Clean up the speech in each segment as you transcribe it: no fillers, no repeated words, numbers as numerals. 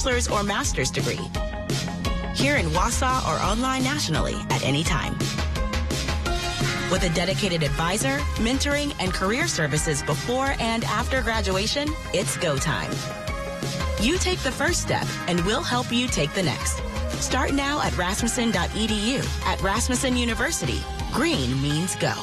bachelor's or master's degree. Here in Wausau or online nationally at any time. With a dedicated advisor, mentoring, and career services before and after graduation, it's go time. You take the first step, and we'll help you take the next. Start now at rasmussen.edu. At Rasmussen University, green means go.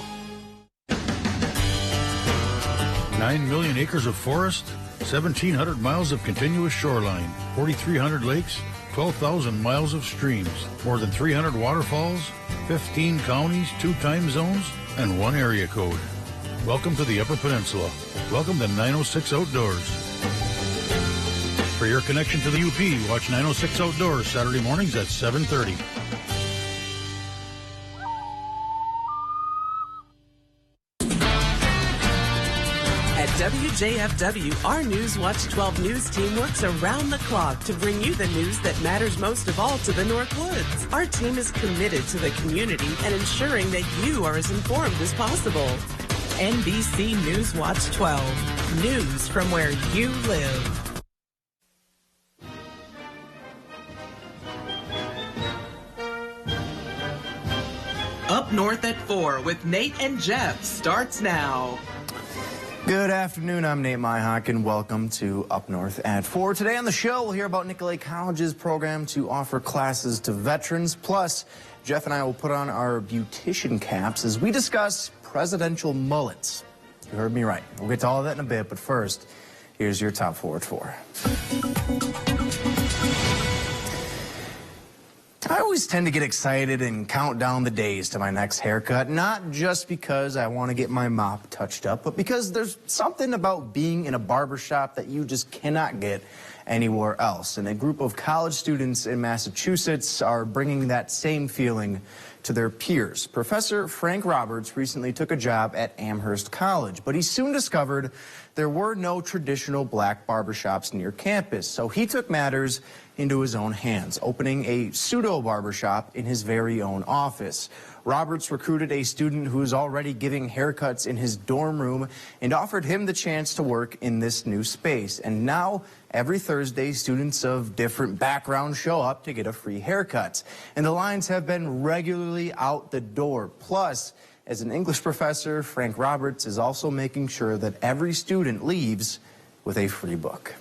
9 million acres of forest, 1,700 miles of continuous shoreline, 4,300 lakes, 12,000 miles of streams, more than 300 waterfalls, 15 counties, 2 time zones, and 1 area code. Welcome to the Upper Peninsula. Welcome to 906 Outdoors. For your connection to the UP, watch 906 Outdoors Saturday mornings at 7:30. At WJFW, our Newswatch 12 News team works around the clock to bring you the news that matters most of all to the North Woods. Our team is committed to the community and ensuring that you are as informed as possible. NBC Newswatch 12, news from where you live. Up North at 4 with Nate and Jeff starts now. Good afternoon, I'm Nate Myhock, and welcome to Up North at 4. Today on the show, we'll hear about Nicolet College's program to offer classes to veterans. Plus, Jeff and I will put on our beautician caps as we discuss presidential mullets. You heard me right. We'll get to all of that in a bit, but first, here's your top 4 at 4. I always tend to get excited and count down the days to my next haircut, not just because I want to get my mop touched up, but because there's something about being in a barbershop that you just cannot get anywhere else. And a group of college students in Massachusetts are bringing that same feeling to their peers. Professor Frank Roberts recently took a job at Amherst College, but he soon discovered there were no traditional black barbershops near campus. So he took matters into his own hands, opening a pseudo barbershop in his very own office. Roberts recruited a student who is already giving haircuts in his dorm room and offered him the chance to work in this new space. And now, every Thursday, students of different backgrounds show up to get a free haircut. And the lines have been regularly out the door. Plus, as an English professor, Frank Roberts is also making sure that every student leaves with a free book.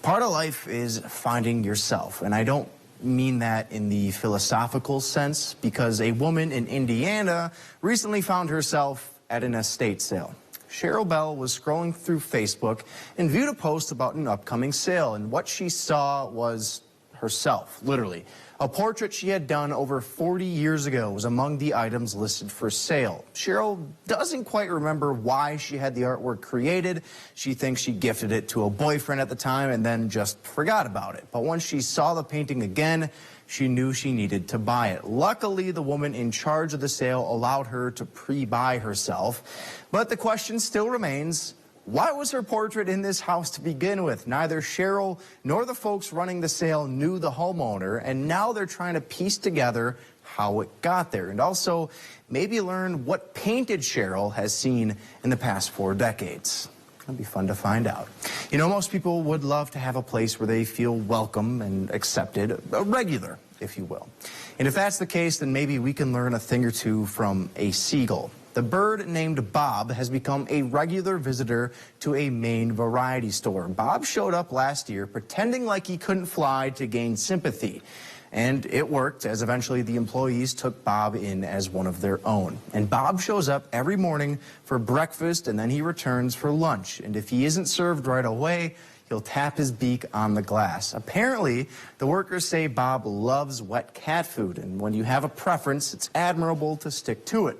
Part of life is finding yourself, and I don't mean that in the philosophical sense, because a woman in Indiana recently found herself at an estate sale. Cheryl Bell was scrolling through Facebook and viewed a post about an upcoming sale, and what she saw was herself, literally. A portrait she had done over 40 years ago was among the items listed for sale. Cheryl doesn't quite remember why she had the artwork created. She thinks she gifted it to a boyfriend at the time and then just forgot about it. But once she saw the painting again, she knew she needed to buy it. Luckily, the woman in charge of the sale allowed her to pre-buy herself. But the question still remains, why was her portrait in this house to begin with? Neither Cheryl nor the folks running the sale knew the homeowner, and now they're trying to piece together how it got there, and also maybe learn what painted Cheryl has seen in the past 4 decades. It'll be fun to find out. You know, most people would love to have a place where they feel welcome and accepted, a regular, if you will. And if that's the case, then maybe we can learn a thing or two from a seagull. The bird named Bob has become a regular visitor to a Maine variety store. Bob showed up last year pretending like he couldn't fly to gain sympathy. And it worked, as eventually the employees took Bob in as one of their own. And Bob shows up every morning for breakfast, and then he returns for lunch. And if he isn't served right away, he'll tap his beak on the glass. Apparently, the workers say Bob loves wet cat food, and when you have a preference, it's admirable to stick to it.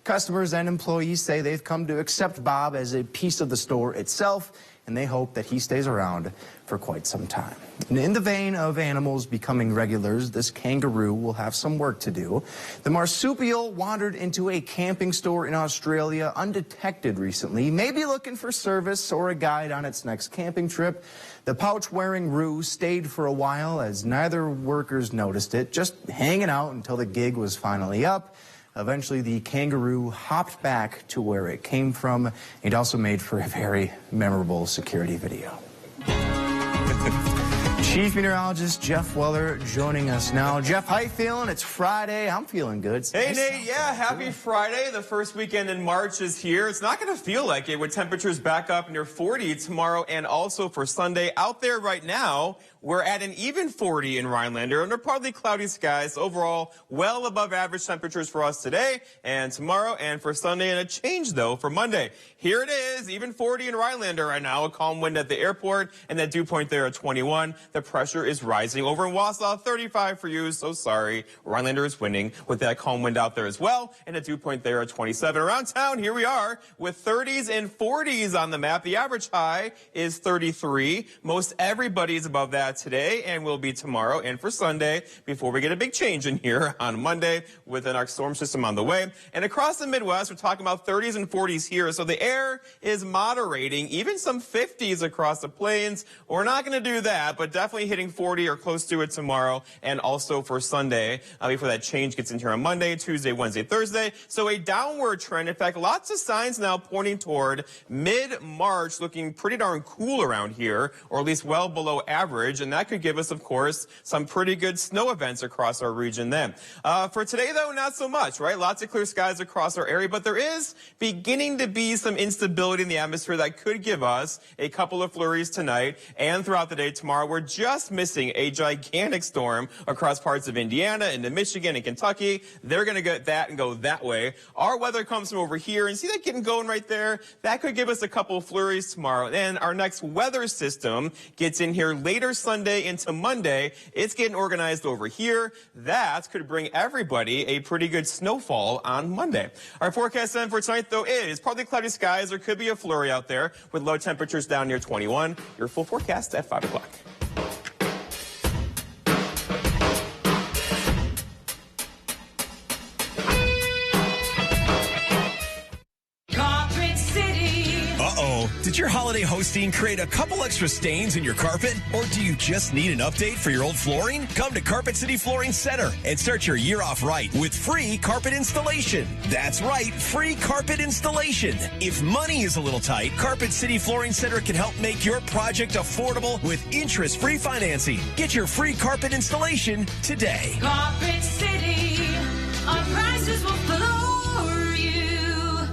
Customers and employees say they've come to accept Bob as a piece of the store itself, and they hope that he stays around for quite some time. And in the vein of animals becoming regulars, this kangaroo will have some work to do. The marsupial wandered into a camping store in Australia undetected recently, maybe looking for service or a guide on its next camping trip. The pouch-wearing roo stayed for a while as neither workers noticed it, just hanging out until the gig was finally up. Eventually, the kangaroo hopped back to where it came from. It also made for a very memorable security video. Chief Meteorologist Jeff Weller joining us now. Jeff, how you feeling? It's Friday. I'm feeling good. Hey, Nate. Yeah, happy Friday. The first weekend in March is here. It's not going to feel like it with temperatures back up near 40 tomorrow and also for Sunday. Out there right now, we're at an even 40 in Rhinelander under partly cloudy skies. Overall, well above average temperatures for us today and tomorrow and for Sunday, and a change, though, for Monday. Here it is, even 40 in Rhinelander right now. A calm wind at the airport and that dew point there at 21. The pressure is rising over in Wausau, 35 for you. So sorry. Rhinelander is winning with that calm wind out there as well. And a dew point there at 27. Around town, here we are with 30s and 40s on the map. The average high is 33. Most everybody is above that today and will be tomorrow and for Sunday before we get a big change in here on Monday with an arc storm system on the way. And across the Midwest, we're talking about 30s and 40s here. So the air is moderating, even some 50s across the plains. We're not going to do that, but definitely hitting 40 or close to it tomorrow and also for Sunday before that change gets in here on Monday, Tuesday, Wednesday, Thursday. So a downward trend. In fact, lots of signs now pointing toward mid-March, looking pretty darn cool around here, or at least well below average. And that could give us, of course, some pretty good snow events across our region then. For today, though, not so much, right? Lots of clear skies across our area, but there is beginning to be some instability in the atmosphere that could give us a couple of flurries tonight and throughout the day tomorrow. We're just missing a gigantic storm across parts of Indiana into Michigan and Kentucky. They're going to get that and go that way. Our weather comes from over here, and see that getting going right there? That could give us a couple of flurries tomorrow. Then our next weather system gets in here later Sunday into Monday. It's getting organized over here. That could bring everybody a pretty good snowfall on Monday. Our forecast then for tonight, though, is partly cloudy skies. There could be a flurry out there with low temperatures down near 21. Your full forecast at 5 o'clock. Did your holiday hosting create a couple extra stains in your carpet? Or do you just need an update for your old flooring? Come to Carpet City Flooring Center and start your year off right with free carpet installation. That's right, free carpet installation. If money is a little tight, Carpet City Flooring Center can help make your project affordable with interest-free financing. Get your free carpet installation today. Carpet City, our prices will floor you.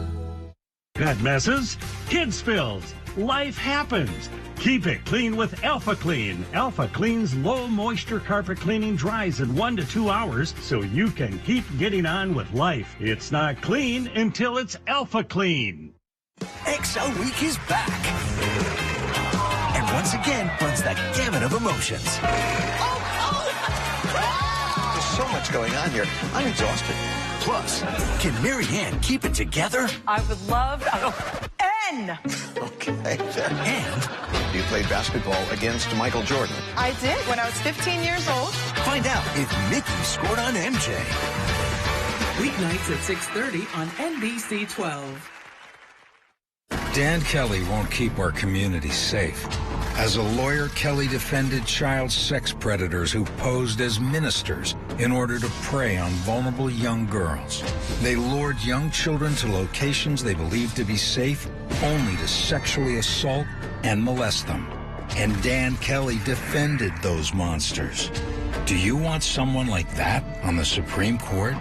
Pet messes, kid spills, life happens. Keep it clean with Alpha Clean. Alpha Clean's low moisture carpet cleaning dries in 1 to 2 hours so you can keep getting on with life. It's not clean until it's Alpha Clean. XL Week is back. And once again runs that gamut of emotions. There's so much going on here. I'm exhausted. Plus, can Mary Ann keep it together? I would love N. Okay. And You played basketball against Michael Jordan. I did when I was 15 years old. find out if Mickey scored on MJ. Weeknights at 6:30 on NBC 12. Dan Kelly won't keep our community safe. As a lawyer, Kelly defended child sex predators who posed as ministers in order to prey on vulnerable young girls. They lured young children to locations they believed to be safe, only to sexually assault and molest them. And Dan Kelly defended those monsters. Do you want someone like that on the Supreme Court?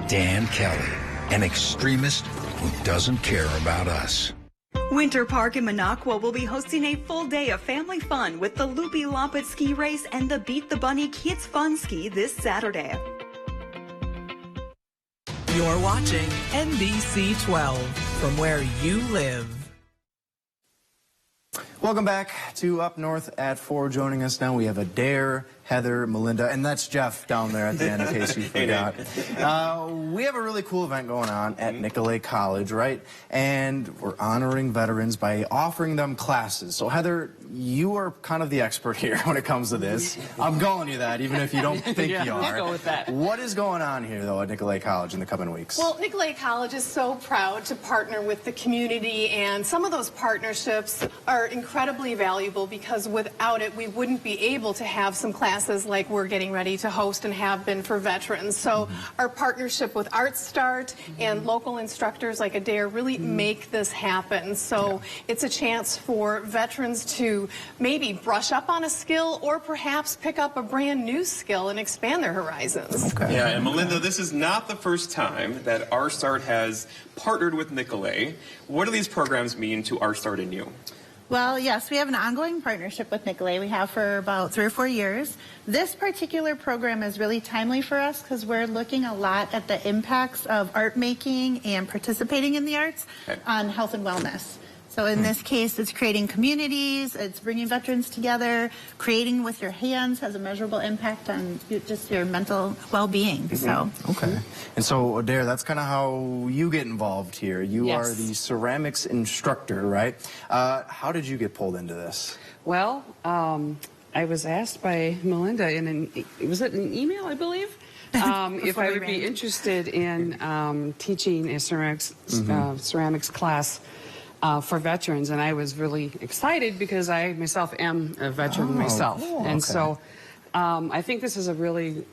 Dan Kelly, an extremist who doesn't care about us. Winter Park in Minocqua will be hosting a full day of family fun with the Loopy Lompet Ski Race and the Beat the Bunny Kids Fun Ski this Saturday. You're watching NBC 12 from where you live. Welcome back to Up North at 4. Joining us now, we have Adair, Heather, Melinda, and that's Jeff down there at the end in case you forgot. We have a really cool event going on at Nicolet College, right? And we're honoring veterans by offering them classes. So Heather, you are kind of the expert here when it comes to this. I'm calling you that, even if you don't think you are. Go with that. What is going on here, though, at Nicolet College in the coming weeks? Well, Nicolet College is so proud to partner with the community, and some of those partnerships are incredible. incredibly valuable because without it, we wouldn't be able to have some classes like we're getting ready to host and have been for veterans. So our partnership with Art Start and local instructors like Adair really make this happen. So it's a chance for veterans to maybe brush up on a skill or perhaps pick up a brand new skill and expand their horizons. Yeah, and Melinda, this is not the first time that Art Start has partnered with Nicolet. What do these programs mean to Art Start and you? Well, yes, we have an ongoing partnership with Nicolet. We have for about 3 or 4 years. This particular program is really timely for us because we're looking a lot at the impacts of art making and participating in the arts on health and wellness. So in this case, it's creating communities, it's bringing veterans together, creating with your hands has a measurable impact on just your mental well-being. So. Okay. And so, Adair, that's kind of how you get involved here. You Yes. are the ceramics instructor, right? How did you get pulled into this? Well, I was asked by Melinda was it an email, I believe? If I would be interested in teaching a ceramics class for veterans, and I was really excited because I myself am a veteran myself. Cool. And so I think this is a really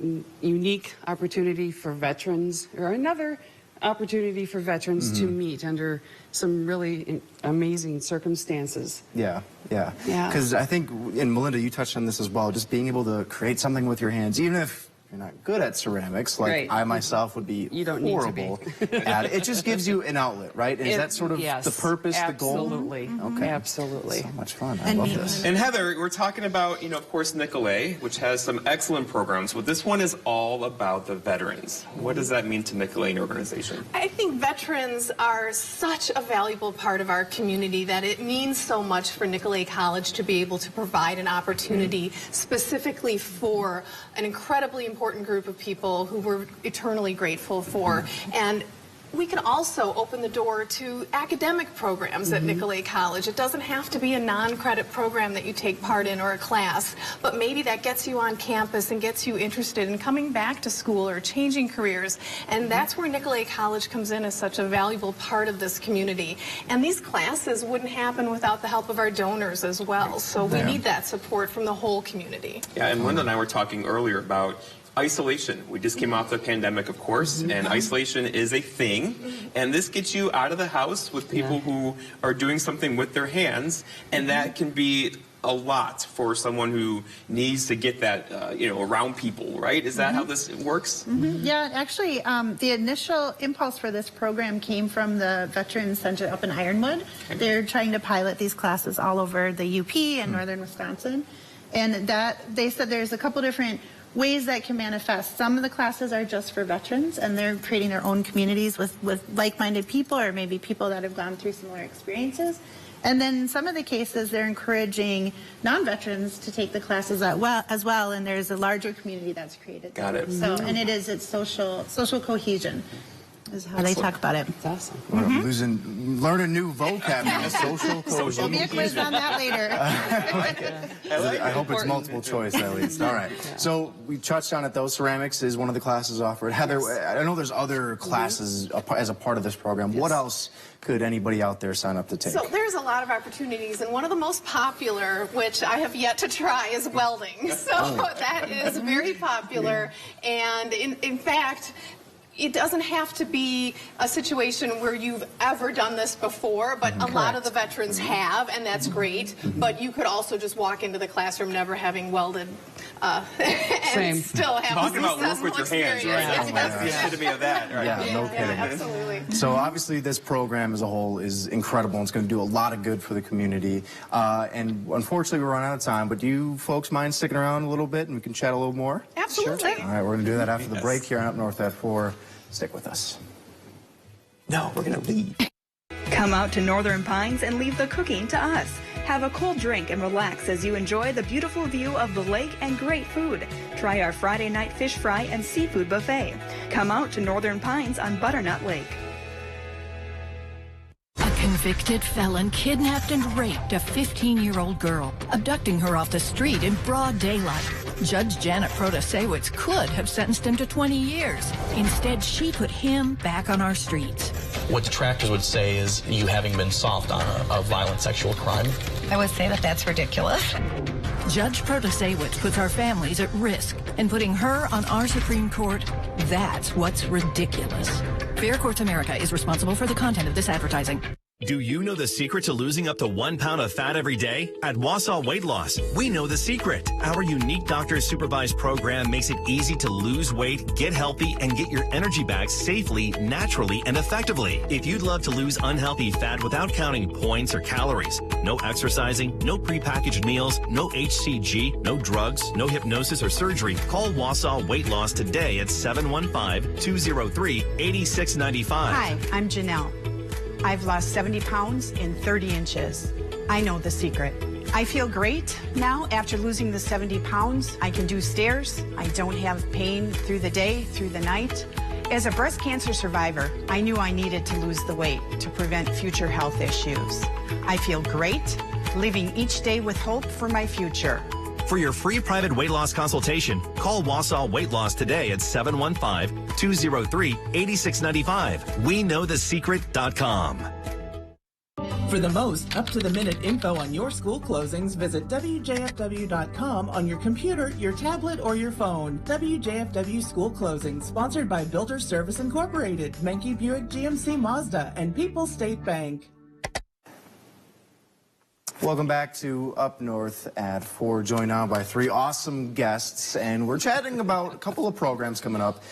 unique opportunity for veterans, or another opportunity for veterans to meet under some really amazing circumstances. Yeah. Yeah. Because I think, and Melinda, you touched on this as well, just being able to create something with your hands, even if you're not good at ceramics, like Right. I myself would be horrible at it. It just gives you an outlet, right? And is that sort of the purpose, the goal? Absolutely. Okay. Absolutely. So much fun. I love this. And Heather, we're talking about, of course, Nicolet, which has some excellent programs, but this one is all about the veterans. What does that mean to Nicolet and your organization? I think veterans are such a valuable part of our community that it means so much for Nicolet College to be able to provide an opportunity specifically for an incredibly important group of people who we're eternally grateful for. And we can also open the door to academic programs at Nicolet College. It doesn't have to be a non-credit program that you take part in or a class, but maybe that gets you on campus and gets you interested in coming back to school or changing careers. And that's where Nicolet College comes in as such a valuable part of this community. And these classes wouldn't happen without the help of our donors as well. So we need that support from the whole community. Yeah, and Linda and I were talking earlier about isolation. We just came off the pandemic, of course, and isolation is a thing. And this gets you out of the house with people who are doing something with their hands, and that can be a lot for someone who needs to get that, around people, right? Is that how this works? Yeah, actually, the initial impulse for this program came from the Veterans Center up in Ironwood. They're trying to pilot these classes all over the UP and northern Wisconsin. And they said there's a couple different ways that can manifest. Some of the classes are just for veterans, and they're creating their own communities with like-minded people, or maybe people that have gone through similar experiences. And then in some of the cases, they're encouraging non-veterans to take the classes as well, and there's a larger community that's created. Got it. So, and it's social cohesion is how they talk about it. That's awesome. Learn a new vocab now. Social cohesion. There'll be a quiz on that later. I hope it's multiple choice at least. All right. So we touched on it though. Ceramics is one of the classes offered. Heather, I know there's other classes as a part of this program. What else could anybody out there sign up to take? So there's a lot of opportunities, and one of the most popular, which I have yet to try, is welding. So that is very popular, and in fact, it doesn't have to be a situation where you've ever done this before, but a lot of the veterans have, and that's great. But you could also just walk into the classroom never having welded and still have Talking a about work with your hands, right? That's the epitome of that, right? Yeah, no kidding. Absolutely. So obviously this program as a whole is incredible, and it's going to do a lot of good for the community. And unfortunately we're running out of time, but do you folks mind sticking around a little bit and we can chat a little more? Absolutely. All right, we're going to do that after the break here on Up North at 4. Stick with us. No, we're going to leave. Come out to Northern Pines and leave the cooking to us. Have a cold drink and relax as you enjoy the beautiful view of the lake and great food. Try our Friday night fish fry and seafood buffet. Come out to Northern Pines on Butternut Lake. A convicted felon kidnapped and raped a 15-year-old girl, abducting her off the street in broad daylight. Judge Janet Protasewicz could have sentenced him to 20 years. Instead, she put him back on our streets. what detractors would say is you having been soft on a violent sexual crime. I would say that that's ridiculous. Judge Protasewicz puts our families at risk, and putting her on our Supreme Court, that's what's ridiculous. Fair Courts America is responsible for the content of this advertising. Do you know the secret to losing up to 1 pound of fat every day? At Wausau Weight Loss, we know the secret. Our unique doctor-supervised program makes it easy to lose weight, get healthy, and get your energy back safely, naturally, and effectively. If you'd love to lose unhealthy fat without counting points or calories, no exercising, no prepackaged meals, no HCG, no drugs, no hypnosis or surgery, call Wausau Weight Loss today at 715-203-8695. Hi, I'm Janelle. I've lost 70 pounds in 30 inches. I know the secret. I feel great now after losing the 70 pounds. I can do stairs. I don't have pain through the day, through the night. As a breast cancer survivor, I knew I needed to lose the weight to prevent future health issues. I feel great, living each day with hope for my future. For your free private weight loss consultation, call Wausau Weight Loss today at 715-203-8695. WeKnowTheSecret.com. For the most up-to-the-minute info on your school closings, visit WJFW.com on your computer, your tablet, or your phone. WJFW School Closings, sponsored by Builder Service Incorporated, Menke Buick GMC Mazda, and People's State Bank. Welcome back to Up North at 4, joined now by 3 awesome guests, and we're chatting about a couple of programs coming up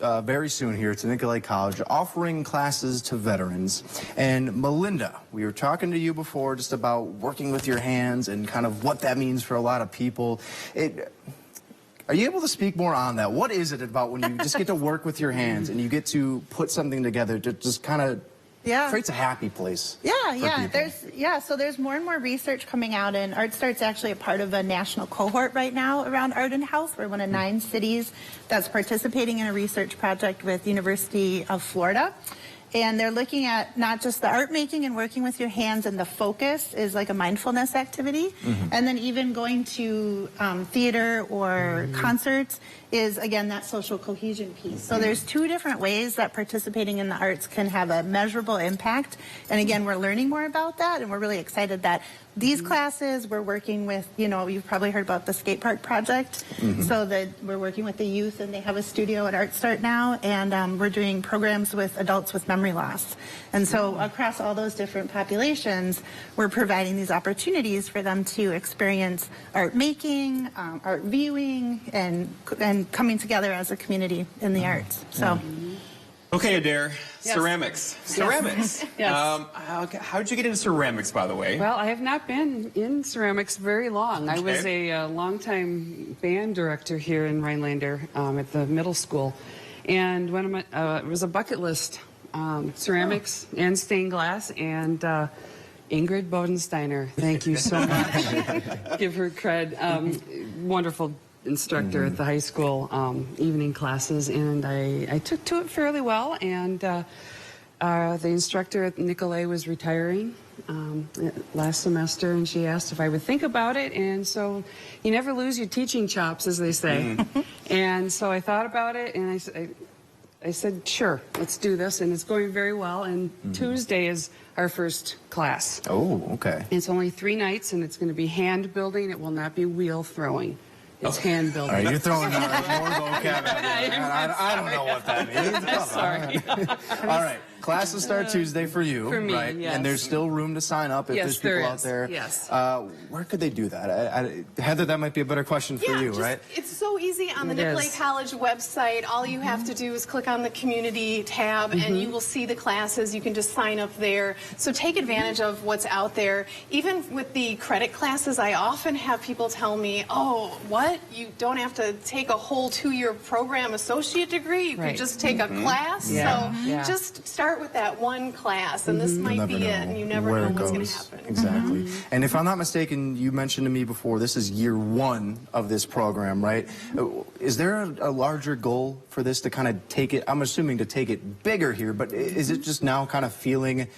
very soon here to Nicolet College, offering classes to veterans. And Melinda, we were talking to you before just about working with your hands and kind of what that means for a lot of people. Are you able to speak more on that? What is it about when you just get to work with your hands and you get to put something together to just kind of creates a happy place? So there's more and more research coming out, and Art Start's actually a part of a national cohort right now around art and health. We're one of 9 cities that's participating in a research project with University of Florida. And they're looking at not just the art making and working with your hands, and the focus is like a mindfulness activity. And then even going to theater or concerts is, again, that social cohesion piece. So there's 2 different ways that participating in the arts can have a measurable impact. And again, we're learning more about that, and we're really excited that these classes, we're working with, you know, you've probably heard about the skate park project. So that we're working with the youth, and they have a studio at Art Start now, and we're doing programs with adults with memory loss. And so across all those different populations, we're providing these opportunities for them to experience art making, art viewing, and coming together as a community in the arts. So. Okay, Adair, ceramics. Ceramics. Yes. How did you get into ceramics, by the way? Well, I have not been in ceramics very long. I was a longtime band director here in Rhinelander at the middle school. And one of my, it was a bucket list, ceramics and stained glass, and Ingrid Bodensteiner, thank you so much. Give her cred. Wonderful instructor at the high school evening classes, and I took to it fairly well. And the instructor at Nicolet was retiring last semester, and she asked if I would think about it. And so you never lose your teaching chops, as they say. And so I thought about it, and I said, sure, let's do this. And it's going very well. And Tuesday is our first class. Oh, okay. It's only 3 nights, and it's going to be hand building. It will not be wheel throwing. It's hand building. All right, you're throwing more vocab at me. I don't know what that means. Sorry. All right, classes start Tuesday for you, for me, right? yes. And there's still room to sign up if there's people out there. Yes. Where could they do that? Heather, that might be a better question for you, right? It's so easy on the Nicolet College website. All you have to do is click on the community tab, and you will see the classes. You can just sign up there. So take advantage of what's out there. Even with the credit classes, I often have people tell me, oh, what? You don't have to take a whole 2-year program associate degree. You can just take a class. So just start with that one class, and this might be it, and you never know what's going to happen. Exactly. And if I'm not mistaken, you mentioned to me before, this is year 1 of this program, right? Is there a larger goal for this to kind of take it, I'm assuming to take it bigger here, but is it just now kind of feeling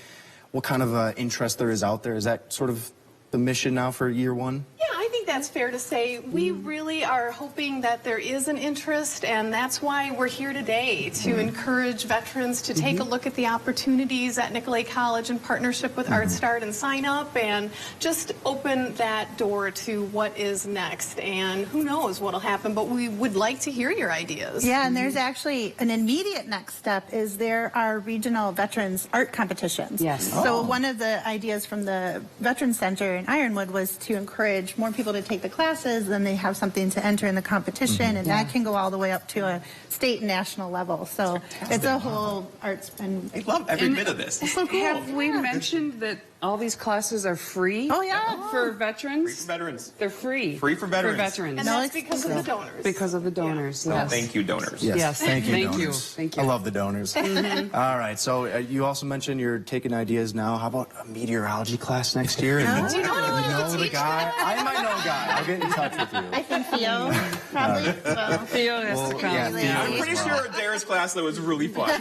what kind of interest there is out there? Is that sort of the mission now for year 1? Yeah, I think that's fair to say. We really are hoping that there is an interest, and that's why we're here today, to encourage veterans to take a look at the opportunities at Nicolet College in partnership with ArtStart and sign up and just open that door to what is next. And who knows what will happen, but we would like to hear your ideas. Yeah, and there's actually an immediate next step is there are regional veterans art competitions. Yes. So one of the ideas from the Veterans Center in Ironwood was to encourage more people to take the classes, then they have something to enter in the competition, and that can go all the way up to a state and national level. So it's a whole arts and I love every bit of this. It's so cool. Have we mentioned that all these classes are free? Oh, yeah. For veterans? Free for veterans. They're free. Free for veterans. For veterans. And that's because of the donors. Because of the donors, Oh, yes. thank you, donors. Yes. Thank you, Thank donors. Thank you. I love the donors. All right, so you also mentioned you're taking ideas now. How about a meteorology class next year? And Do you know anyone who know can the teach guy? I might know a guy. I'll get in touch with you. I think Theo probably. Well, Theo has to come. Yeah, Theo I'm as pretty well. sure Dara's class, though, was really fun.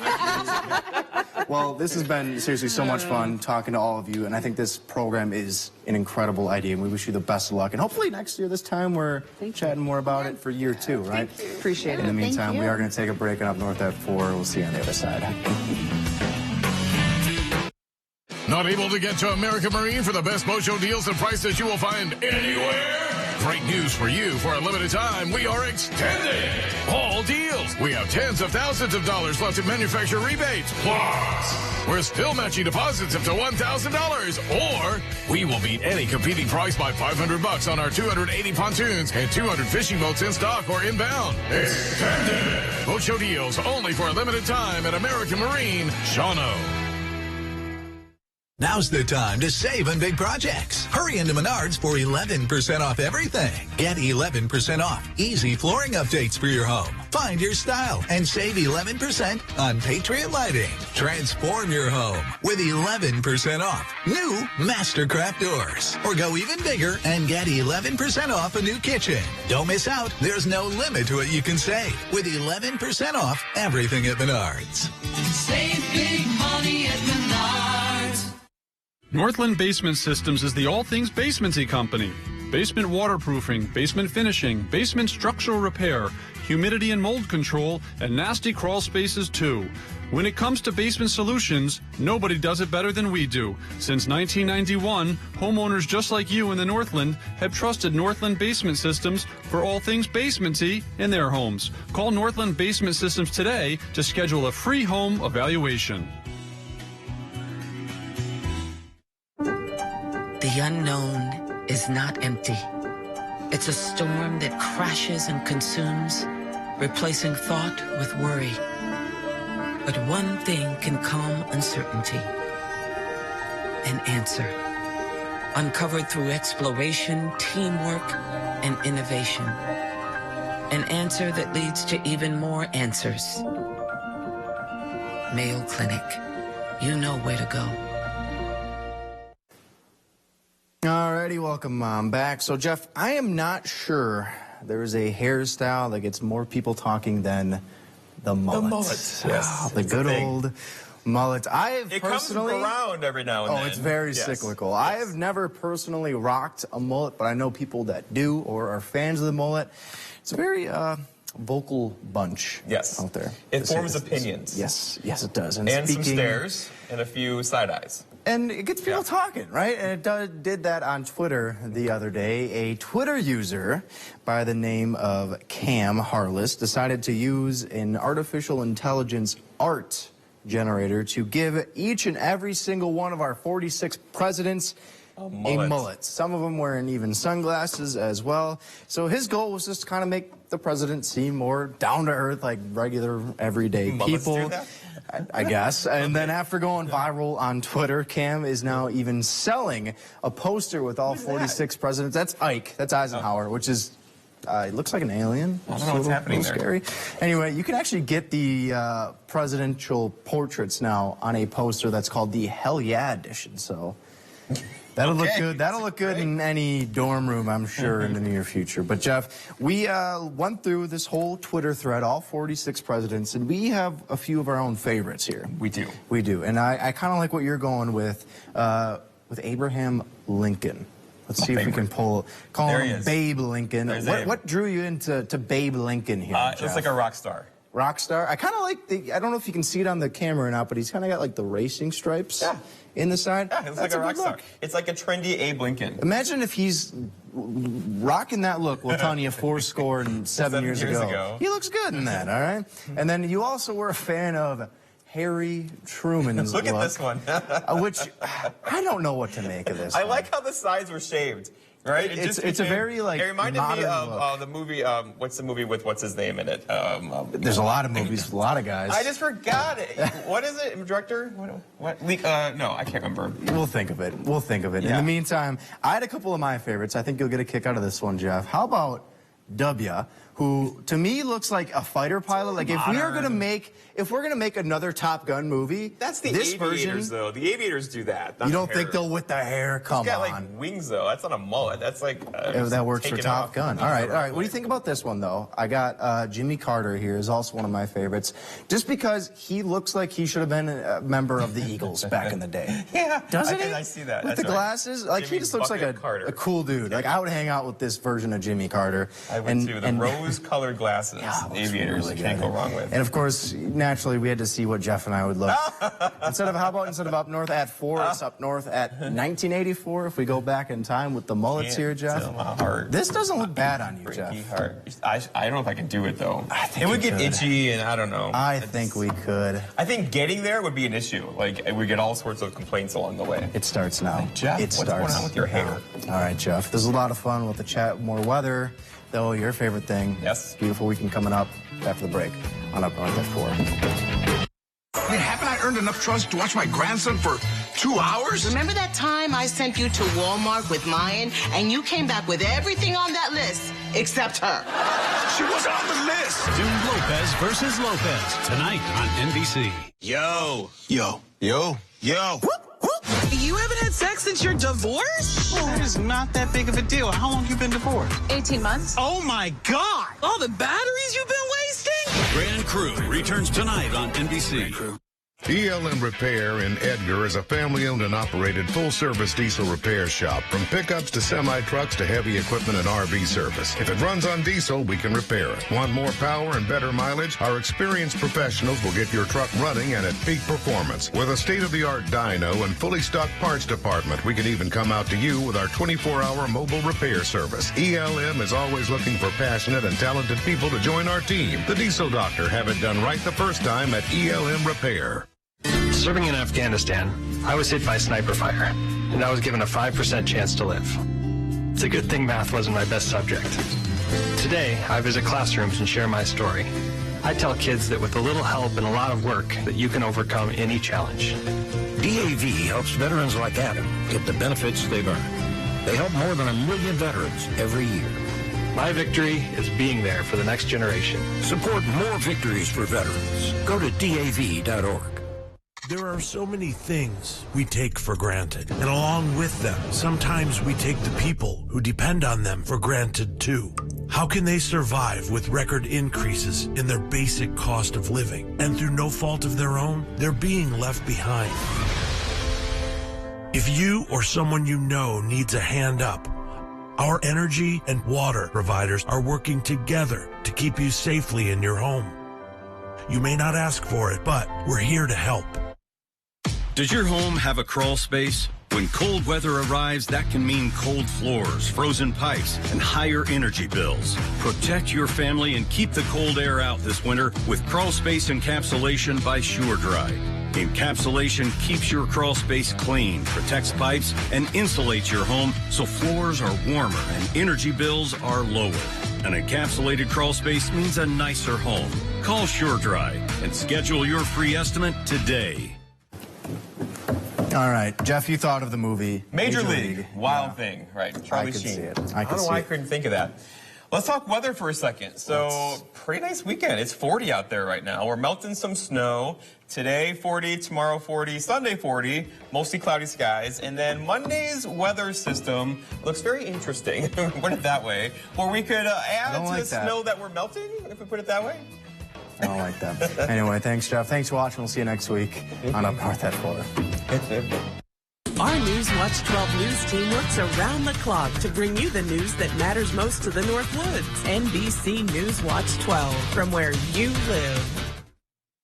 Well, this has been seriously so much fun talking to all of you, and I think this program is an incredible idea, and we wish you the best of luck. And hopefully next year, this time, we're chatting more about it for year 2, right? Appreciate In the it. meantime, we are going to take a break, and up north at 4. We'll see you on the other side. Not able to get to American Marine for the best boat show deals and prices you will find anywhere? Great news for you. For a limited time, we are extending all deals. We have tens of thousands of dollars left in manufacturer rebates. Plus, we're still matching deposits up to $1,000. Or we will beat any competing price by $500 on our 280 pontoons and 200 fishing boats in stock or inbound. Extended boat show deals only for a limited time at American Marine, Shawano. Now's the time to save on big projects. Hurry into Menards for 11% off everything. Get 11% off easy flooring updates for your home. Find your style and save 11% on Patriot Lighting. Transform your home with 11% off new Mastercraft doors. Or go even bigger and get 11% off a new kitchen. Don't miss out. There's no limit to what you can save with 11% off everything at Menards. Save big money at Menards. Northland Basement Systems is the all things basementy company. Basement waterproofing, basement finishing, basement structural repair, humidity and mold control, and nasty crawl spaces too. When it comes to basement solutions, nobody does it better than we do. Since 1991, homeowners just like you in the Northland have trusted Northland Basement Systems for all things basementy in their homes. Call Northland Basement Systems today to schedule a free home evaluation. The unknown is not empty. It's a storm that crashes and consumes, replacing thought with worry. But one thing can calm uncertainty. An answer. Uncovered through exploration, teamwork, and innovation. An answer that leads to even more answers. Mayo Clinic. You know where to go. Alrighty, welcome back. So, Jeff, I am not sure there is a hairstyle that gets more people talking than the mullet. The mullet, yes. The good old mullet. It comes around every now and then. Oh, it's very Yes. cyclical. I have never personally rocked a mullet, but I know people that do or are fans of the mullet. It's a very vocal bunch out there. It forms opinions. Yes, yes, it does. And some stares and a few side eyes. And it gets people talking, right? And it did that on Twitter the other day. A Twitter user by the name of Cam Harless decided to use an artificial intelligence art generator to give each and every single one of our 46 presidents a mullet. Some of them wearing even sunglasses as well. So his goal was just to kind of make the president seem more down to earth, like regular, everyday Mullets people. do that? I guess. And then after going viral on Twitter, Cam is now even selling a poster with all 46 presidents. That's Ike. That's Eisenhower, which is, it looks like an alien. I don't know what's happening there. Scary. Anyway, you can actually get the presidential portraits now on a poster that's called the Hell Yeah Edition. So that'll look good. That'll look good in any dorm room, I'm sure, in the near future. But, Jeff, we went through this whole Twitter thread, all 46 presidents, and we have a few of our own favorites here. We do. We do. And I kind of like what you're going with Abraham Lincoln. Let's see if we can call There he him is. Babe Lincoln. There's Abe. What drew you into Babe Lincoln here, Looks Jeff? like a rock star. Rock star? I kind of like I don't know if you can see it on the camera or not, but he's kind of got like the racing stripes in the side. Yeah, he looks That's like a rock good star. look. It's like a trendy Abe Lincoln. Imagine if he's rocking that look, Latanya, 7 years ago. He looks good in that, all right? And then you also were a fan of Harry Truman's Look at this one. which I don't know what to make of this. I like how the sides were shaved. Right? It's a very, like, It reminded me modern of the movie, what's the movie with what's his name in it? There's a lot of movies with a lot of guys. I just forgot it. What is it? Director? What? No, I can't remember. We'll think of it. We'll think of it. In the meantime, I had a couple of my favorites. I think you'll get a kick out of this one, Jeff. How about W, who to me looks like a fighter pilot? Like if we're gonna make another Top Gun movie, That's the this aviators, version, though. The aviators do that. You don't think they'll with the hair? Come He's got, on. like, wings, though. That's not a mullet. That's like... That works for taken Top off. Gun. All right. What do you think about this one, though? I got Jimmy Carter here, is also one of my favorites, just because he looks like he should have been a member of the Eagles back in the day. Yeah. Doesn't he? I see that. With That's the right. glasses? Like, Jimmy he just looks like a cool dude. Like, I would hang out with this version of Jimmy Carter. I would, too. The rose-colored glasses. Aviators. really You can't good. go wrong with. And, of course, naturally, we had to see what Jeff and I would look. Instead of up north at 4, it's up north at 1984, if we go back in time with the mullets here, Jeff. Feel my heart. This doesn't look bad on you, Jeff. Heart. I don't know if I can do it, though. It would you get could. itchy, and I don't know. I think we could. I think getting there would be an issue. Like, we get all sorts of complaints along the way. It starts now. Jeff, it starts what's going on with your hair? All right, Jeff. There's a lot of fun with the chat. More weather, though. Your favorite thing. Yes. Beautiful weekend coming up after the break on Up North at 4. I mean, haven't I earned enough trust to watch my grandson for 2 hours? Remember that time I sent you to Walmart with Mayan and you came back with everything on that list except her? She wasn't on the list. Dune Lopez versus Lopez tonight on NBC. Yo. You haven't had sex since your divorce? That is not that big of a deal. How long have you been divorced? 18 months. Oh my God! All the batteries you've been wasting? Grand Crew returns tonight on NBC. ELM Repair in Edgar is a family-owned and operated full-service diesel repair shop. From pickups to semi-trucks to heavy equipment and RV service. If it runs on diesel, we can repair it. Want more power and better mileage? Our experienced professionals will get your truck running and at peak performance. With a state-of-the-art dyno and fully stocked parts department, we can even come out to you with our 24-hour mobile repair service. ELM is always looking for passionate and talented people to join our team. The Diesel Doctor, have it done right the first time at ELM Repair. Serving in Afghanistan, I was hit by sniper fire, and I was given a 5% chance to live. It's a good thing math wasn't my best subject. Today, I visit classrooms and share my story. I tell kids that with a little help and a lot of work, that you can overcome any challenge. DAV helps veterans like Adam get the benefits they've earned. They help more than 1 million veterans every year. My victory is being there for the next generation. Support more victories for veterans. Go to DAV.org. There are so many things we take for granted, and along with them, sometimes we take the people who depend on them for granted too. How can they survive with record increases in their basic cost of living? And through no fault of their own, they're being left behind. If you or someone you know needs a hand up, our energy and water providers are working together to keep you safely in your home. You may not ask for it, but we're here to help. Does your home have a crawl space? When cold weather arrives, that can mean cold floors, frozen pipes, and higher energy bills. Protect your family and keep the cold air out this winter with Crawl Space Encapsulation by SureDry. Encapsulation keeps your crawl space clean, protects pipes, and insulates your home so floors are warmer and energy bills are lower. An encapsulated crawl space means a nicer home. Call SureDry and schedule your free estimate today. All right, Jeff, you thought of the movie Major League. Wild Thing, right? Charlie could Sheen. see it. I don't know why I couldn't think of that. Let's talk weather for a second. So, pretty nice weekend. It's 40 out there right now. We're melting some snow. Today, 40, tomorrow, 40, Sunday, 40, mostly cloudy skies. And then Monday's weather system looks very interesting, put it that way, where we could add to the snow that we're melting, if we put it that way. I don't like that. Anyway, thanks, Jeff. Thanks for watching. We'll see you next week on Up North at 4. Our Newswatch 12 news team works around the clock to bring you the news that matters most to the North Woods. NBC Newswatch 12, from where you live.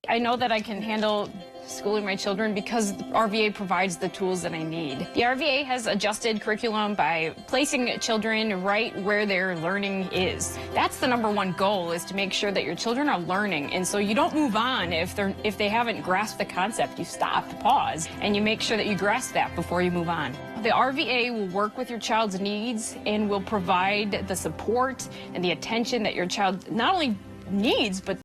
I know that I can handle schooling my children because the RVA provides the tools that I need. The RVA has adjusted curriculum by placing children right where their learning is. That's the #1 goal, is to make sure that your children are learning. And so you don't move on if they haven't grasped the concept. You stop, pause, and you make sure that you grasp that before you move on. The RVA will work with your child's needs and will provide the support and the attention that your child not only needs, but